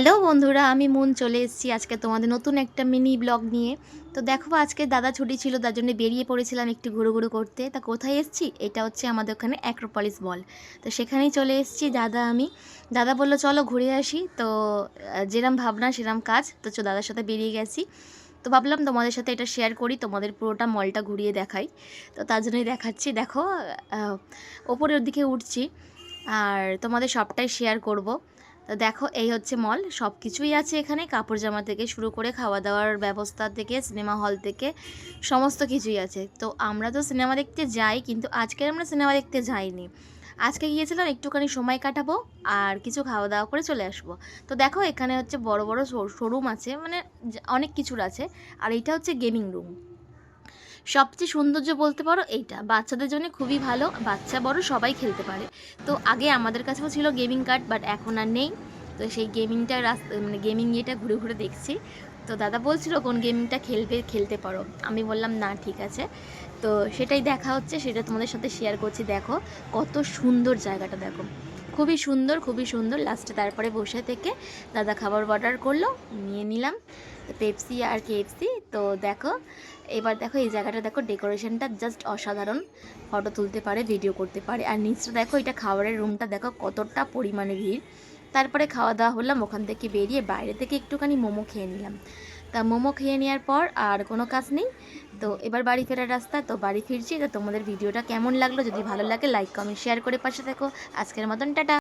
Hello বন্ধুরা, আমি moon চলে এসেছি আজকে তোমাদের নতুন একটা মিনি ব্লগ নিয়ে। তো দেখো, আজকে দাদা ছুটি ছিল, তার জন্য বেরিয়ে পড়েছিলাম একটু ঘুরু করতে। তা কোথায় এসেছি? এটা হচ্ছে আমাদের ওখানে অ্যাক্রোপলিস মল। তো সেখানেই চলে এসেছি দাদা বললো চলো ঘুরে আসি। তো যেরম ভাবনা সেরম কাজ, তো দাদার সাথে বেরিয়ে গেছি। তো ভাবলাম তোমাদের সাথে এটা শেয়ার করি, তোমাদের পুরোটা মলটা ঘুরিয়ে দেখাই। তো তার জন্যই দেখাচ্ছি। দেখো, ওপরের দিকে উঠছি আর তোমাদের সবটাই শেয়ার করব। তো দেখো, এই হচ্ছে মল, সব কিছুই আছে এখানে, কাপড় জামা থেকে শুরু করে খাওয়া দাওয়ার ব্যবস্থা থেকে সিনেমা হল থেকে সমস্ত কিছুই আছে। তো আমরা তো সিনেমা দেখতে যাই, কিন্তু আজকে আমরা সিনেমা দেখতে যাইনি। আজকে গিয়েছিলাম একটুখানি সময় কাটাবো আর কিছু খাওয়া দাওয়া করে চলে আসবো। তো দেখো, এখানে হচ্ছে বড় বড় শোরুম আছে, মানে অনেক কিছুর আছে। আর এইটা হচ্ছে গেমিং রুম। সবচেয়ে সৌন্দর্য বলতে পারো এইটা, বাচ্চাদের জন্য খুবই ভালো, বাচ্চা বড় সবাই খেলতে পারে। তো আগে আমাদের কাছেও ছিল গেমিং কার্ড, বাট এখন আর নেই। তো সেই গেমিংটা মানে গেমিং ইয়েটা ঘুরে ঘুরে দেখছি। তো দাদা বলছিল কোন গেমিংটা খেলতে পারো, আমি বললাম না ঠিক আছে। তো সেটাই দেখা হচ্ছে, সেটা তোমাদের সাথে শেয়ার করছি। দেখো কত সুন্দর জায়গাটা, দেখো খুবই সুন্দর খুবই সুন্দর। লাস্টে তারপরে বসে থেকে দাদা খাবার অর্ডার করলো, নিয়ে নিলাম পেপসি আর কেএফসি। তো দেখো, এবার দেখো এই জায়গাটা, দেখো ডেকোরেশনটা জাস্ট অসাধারণ। ফটো তুলতে পারে, ভিডিও করতে পারে। আর নিচটা দেখো, এটা খাবারের রুমটা দেখো কতটা পরিমাণে ভিড়। তারপরে খাওয়া দাওয়া হলাম, ওখান থেকে বেরিয়ে বাইরে থেকে একটুখানি মোমো খেয়ে নিলাম। তা মোমো খেয়ে নেওয়ার পর আর কোনো কাজ নেই। তো এবার বাড়ি ফেরার রাস্তা, তো বাড়ি ফিরছি। তো তোমাদের ভিডিওটা কেমন লাগলো? যদি ভালো লাগে লাইক কমেন্ট শেয়ার করে পাশে দেখো। আজকের মতন টাটা।